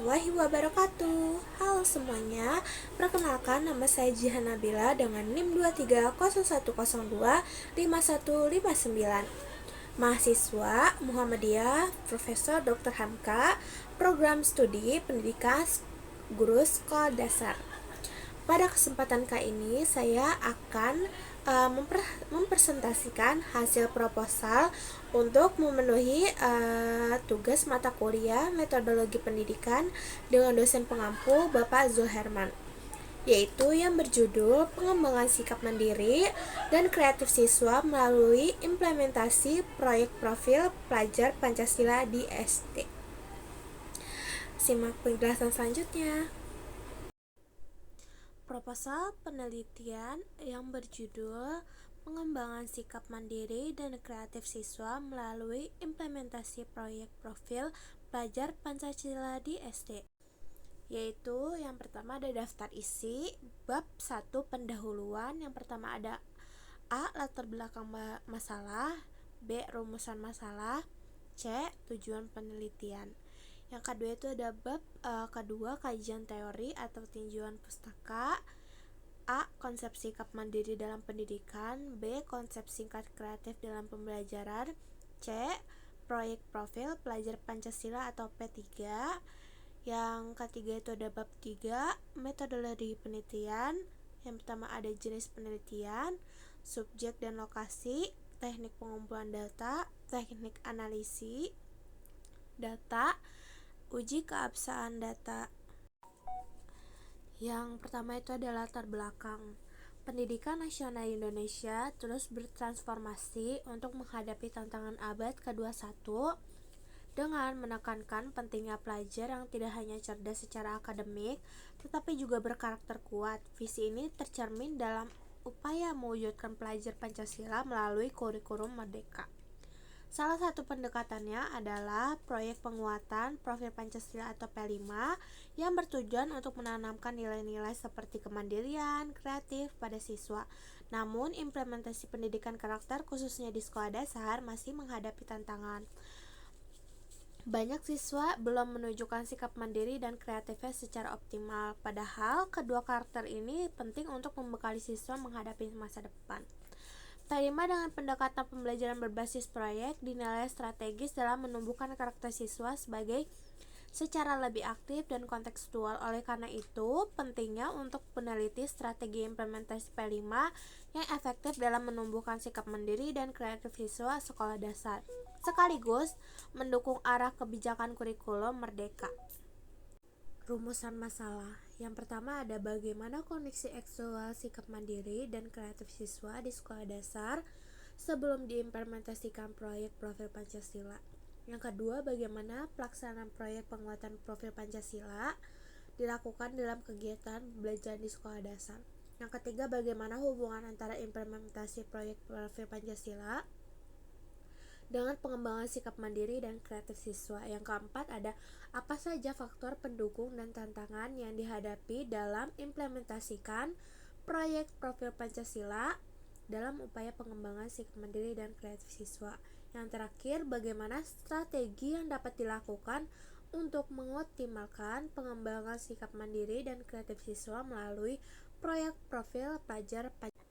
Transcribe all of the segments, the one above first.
warahmatullahi wabarakatuh. Halo semuanya, perkenalkan nama saya Jihan Nabila dengan NIM 2301025159. Mahasiswa Muhammadiyah Profesor Dr. Hamka, Program Studi Pendidikan Guru Sekolah Dasar. Pada kesempatan kali ini saya akan mempresentasikan hasil proposal untuk memenuhi tugas mata kuliah metodologi pendidikan dengan dosen pengampu Bapak Zulherman, yaitu yang berjudul pengembangan sikap mandiri dan kreatif siswa melalui implementasi proyek profil pelajar Pancasila di SD. Simak penjelasan selanjutnya. Proposal penelitian yang berjudul pengembangan sikap mandiri dan kreatif siswa melalui implementasi proyek profil pelajar Pancasila di SD, yaitu yang pertama ada daftar isi bab 1 pendahuluan. Yang pertama ada A. Latar belakang masalah, B. Rumusan masalah, C. Tujuan penelitian. Yang kedua itu ada bab kedua kajian teori atau tinjauan pustaka, A. Konsep sikap mandiri dalam pendidikan, B. Konsep singkat kreatif dalam pembelajaran, C. Proyek profil pelajar Pancasila atau P3. Yang ketiga itu ada bab 3 metodologi penelitian. Yang pertama ada jenis penelitian, subjek dan lokasi, teknik pengumpulan data, teknik analisis data, uji keabsahan data. Yang pertama itu adalah latar belakang. Pendidikan nasional Indonesia terus bertransformasi untuk menghadapi tantangan abad ke-21 dengan menekankan pentingnya pelajar yang tidak hanya cerdas secara akademik, tetapi juga berkarakter kuat. Visi ini tercermin dalam upaya mewujudkan pelajar Pancasila melalui kurikulum merdeka. Salah satu pendekatannya adalah proyek penguatan profil Pancasila atau P5 yang bertujuan untuk menanamkan nilai-nilai seperti kemandirian, kreatif pada siswa. Namun, implementasi pendidikan karakter khususnya di sekolah dasar masih menghadapi tantangan. Banyak siswa belum menunjukkan sikap mandiri dan kreatifnya secara optimal, padahal kedua karakter ini penting untuk membekali siswa menghadapi masa depan. P5 dengan pendekatan pembelajaran berbasis proyek dinilai strategis dalam menumbuhkan karakter siswa secara lebih aktif dan kontekstual. Oleh karena itu, pentingnya untuk meneliti strategi implementasi P5 yang efektif dalam menumbuhkan sikap mandiri dan kreatif siswa sekolah dasar, sekaligus mendukung arah kebijakan kurikulum merdeka. Rumusan masalah. Yang pertama ada bagaimana koneksi aktual sikap mandiri dan kreatif siswa di sekolah dasar sebelum diimplementasikan proyek profil Pancasila. Yang kedua, bagaimana pelaksanaan proyek penguatan profil Pancasila dilakukan dalam kegiatan belajar di sekolah dasar. Yang ketiga, bagaimana hubungan antara implementasi proyek profil Pancasila dengan pengembangan sikap mandiri dan kreatif siswa. Yang keempat ada apa saja faktor pendukung dan tantangan yang dihadapi dalam implementasikan proyek profil Pancasila dalam upaya pengembangan sikap mandiri dan kreatif siswa. Yang terakhir, bagaimana strategi yang dapat dilakukan untuk mengoptimalkan pengembangan sikap mandiri dan kreatif siswa melalui proyek profil pelajar Pancasila.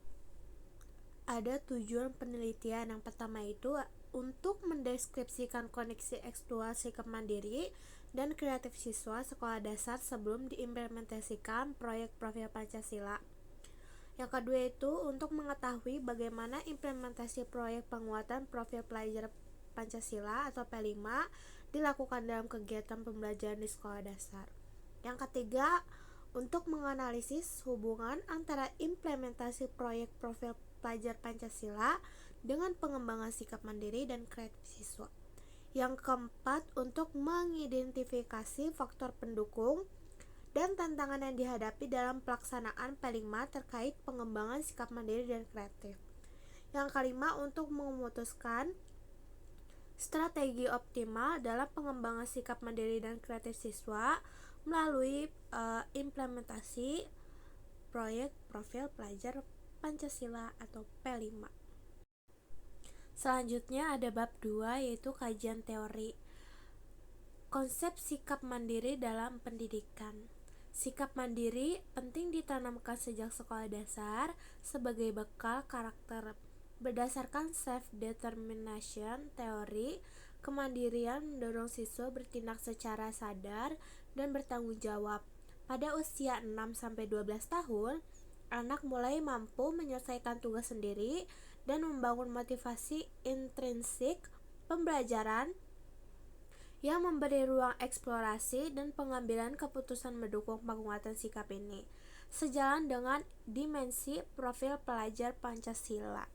Ada tujuan penelitian. Yang pertama itu untuk mendeskripsikan koneksi aktual sikap mandiri dan kreatif siswa sekolah dasar sebelum diimplementasikan proyek profil Pancasila. Yang kedua itu untuk mengetahui bagaimana implementasi proyek penguatan profil pelajar Pancasila atau P5 dilakukan dalam kegiatan pembelajaran di sekolah dasar. Yang ketiga, untuk menganalisis hubungan antara implementasi proyek profil pelajar Pancasila dengan pengembangan sikap mandiri dan kreatif siswa. Yang keempat, untuk mengidentifikasi faktor pendukung dan tantangan yang dihadapi dalam pelaksanaan P5 terkait pengembangan sikap mandiri dan kreatif. Yang kelima, untuk memutuskan strategi optimal dalam pengembangan sikap mandiri dan kreatif siswa melalui implementasi proyek profil pelajar Pancasila atau P5. Selanjutnya ada bab 2 yaitu kajian teori. Konsep sikap mandiri dalam pendidikan. Sikap mandiri penting ditanamkan sejak sekolah dasar sebagai bekal karakter. Berdasarkan self-determination teori, kemandirian mendorong siswa bertindak secara sadar dan bertanggung jawab. Pada usia 6-12 tahun, anak mulai mampu menyelesaikan tugas sendiri dan membangun motivasi intrinsik pembelajaran yang memberi ruang eksplorasi dan pengambilan keputusan mendukung penguatan sikap ini, sejalan dengan dimensi profil pelajar Pancasila.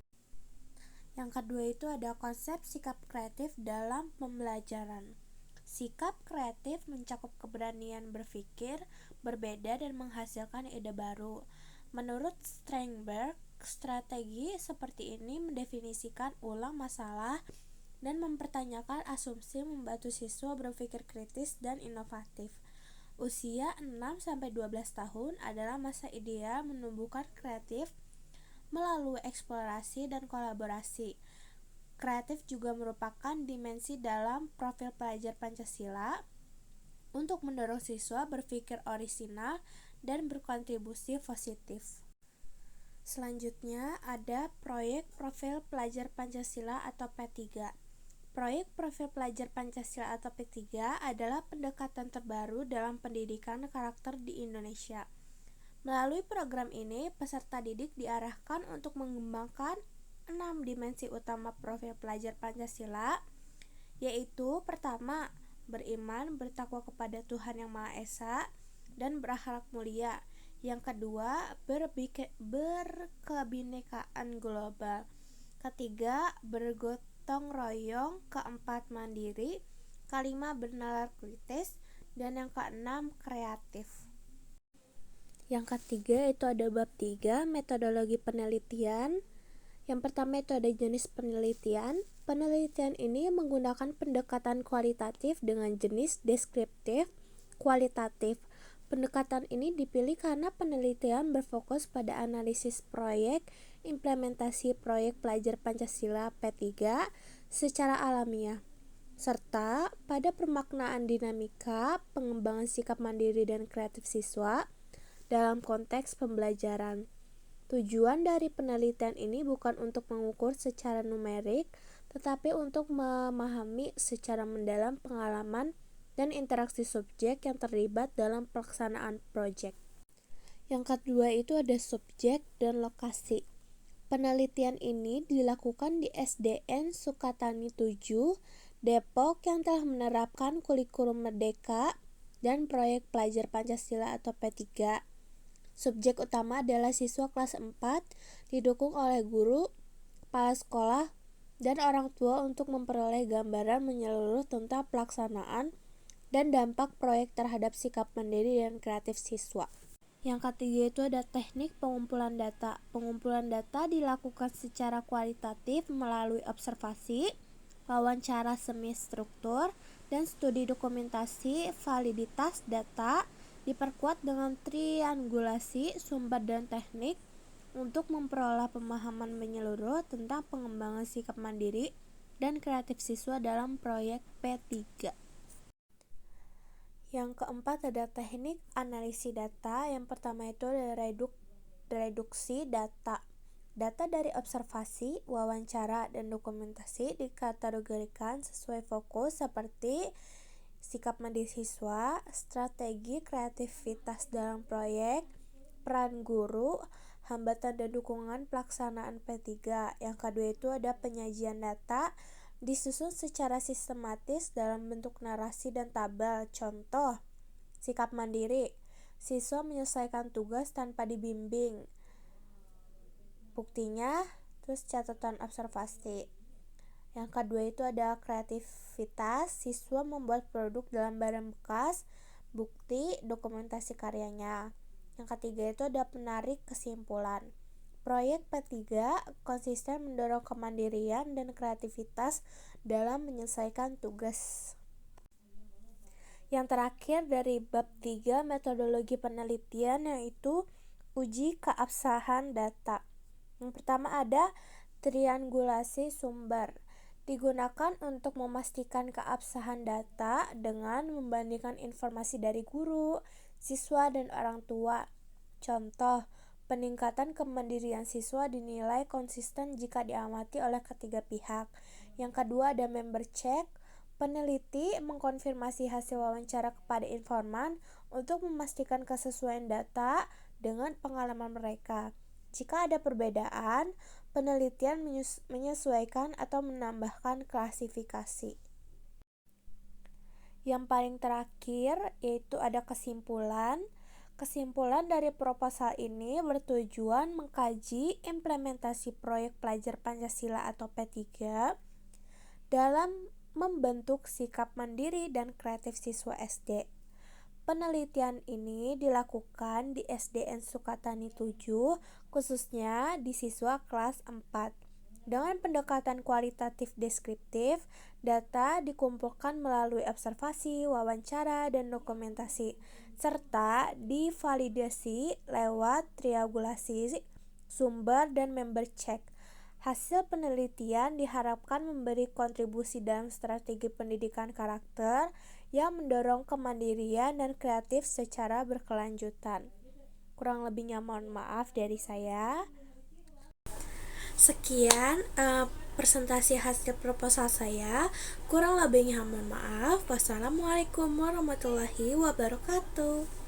Yang kedua itu ada konsep sikap kreatif dalam pembelajaran. Sikap kreatif mencakup keberanian berpikir berbeda dan menghasilkan ide baru. Menurut Sternberg, strategi seperti ini mendefinisikan ulang masalah dan mempertanyakan asumsi membantu siswa berpikir kritis dan inovatif. Usia 6-12 tahun adalah masa ideal menumbuhkan kreatif melalui eksplorasi dan kolaborasi. Kreatif juga merupakan dimensi dalam profil pelajar Pancasila untuk mendorong siswa berpikir orisinal dan berkontribusi positif. Selanjutnya ada proyek profil pelajar Pancasila atau P3. Proyek Profil Pelajar Pancasila atau P3 adalah pendekatan terbaru dalam pendidikan karakter di Indonesia. Melalui program ini, peserta didik diarahkan untuk mengembangkan 6 dimensi utama profil pelajar Pancasila, yaitu pertama, beriman, bertakwa kepada Tuhan Yang Maha Esa, dan berakhlak mulia. Yang kedua, berkebinekaan global. Ketiga, bergotong royong. Keempat, mandiri. Kelima, bernalar kritis. Dan yang keenam, kreatif. Yang ketiga itu ada bab 3, metodologi penelitian. Yang pertama itu ada jenis penelitian. Penelitian ini menggunakan pendekatan kualitatif dengan jenis deskriptif kualitatif. Pendekatan ini dipilih karena penelitian berfokus pada analisis proyek implementasi proyek pelajar Pancasila P3 secara alamiah, serta pada pemaknaan dinamika pengembangan sikap mandiri dan kreatif siswa dalam konteks pembelajaran. Tujuan dari penelitian ini bukan untuk mengukur secara numerik, tetapi untuk memahami secara mendalam pengalaman dan interaksi subjek yang terlibat dalam pelaksanaan proyek. Yang kedua itu ada subjek dan lokasi. Penelitian ini dilakukan di SDN Sukatani 7, Depok yang telah menerapkan kurikulum Merdeka dan proyek pelajar Pancasila atau P3. Subjek utama adalah siswa kelas 4, didukung oleh guru, kepala sekolah, dan orang tua untuk memperoleh gambaran menyeluruh tentang pelaksanaan dan dampak proyek terhadap sikap mandiri dan kreatif siswa. Yang ketiga itu ada teknik pengumpulan data. Pengumpulan data dilakukan secara kualitatif melalui observasi, wawancara semi struktur, dan studi dokumentasi. Validitas data diperkuat dengan triangulasi sumber dan teknik untuk memperoleh pemahaman menyeluruh tentang pengembangan sikap mandiri dan kreatif siswa dalam proyek P3. Yang keempat ada teknik analisis data. Yang pertama itu ada reduksi data. Data dari observasi, wawancara, dan dokumentasi dikategorikan sesuai fokus seperti sikap mandiri siswa, strategi kreativitas dalam proyek, peran guru, hambatan dan dukungan pelaksanaan P3. Yang kedua itu ada penyajian data, disusun secara sistematis dalam bentuk narasi dan tabel. Contoh, sikap mandiri, siswa menyelesaikan tugas tanpa dibimbing. Buktinya, terus catatan observasi. Yang kedua itu ada kreativitas, siswa membuat produk dalam barang bekas. Bukti, dokumentasi karyanya. Yang ketiga itu ada penarik kesimpulan. Proyek P3 konsisten mendorong kemandirian dan kreativitas dalam menyelesaikan tugas. Yang terakhir dari bab 3 metodologi penelitian yaitu uji keabsahan data. Yang pertama ada triangulasi sumber. Digunakan untuk memastikan keabsahan data dengan membandingkan informasi dari guru, siswa, dan orang tua. Contoh, peningkatan kemandirian siswa dinilai konsisten jika diamati oleh ketiga pihak. Yang kedua ada member check. Peneliti mengkonfirmasi hasil wawancara kepada informan untuk memastikan kesesuaian data dengan pengalaman mereka. Jika ada perbedaan, penelitian menyesuaikan atau menambahkan klasifikasi. Yang paling terakhir yaitu ada kesimpulan. Kesimpulan dari proposal ini bertujuan mengkaji implementasi proyek pelajar Pancasila atau P3 dalam membentuk sikap mandiri dan kreatif siswa SD. Penelitian ini dilakukan di SDN Sukatani 7, khususnya di siswa kelas 4. Dengan pendekatan kualitatif deskriptif, data dikumpulkan melalui observasi, wawancara, dan dokumentasi, serta divalidasi lewat triangulasi sumber dan member check. Hasil penelitian diharapkan memberi kontribusi dalam strategi pendidikan karakter yang mendorong kemandirian dan kreatif secara berkelanjutan. Kurang lebihnya mohon maaf dari saya. Sekian presentasi hasil proposal saya. Kurang lebihnya mohon maaf. Wassalamualaikum warahmatullahi wabarakatuh.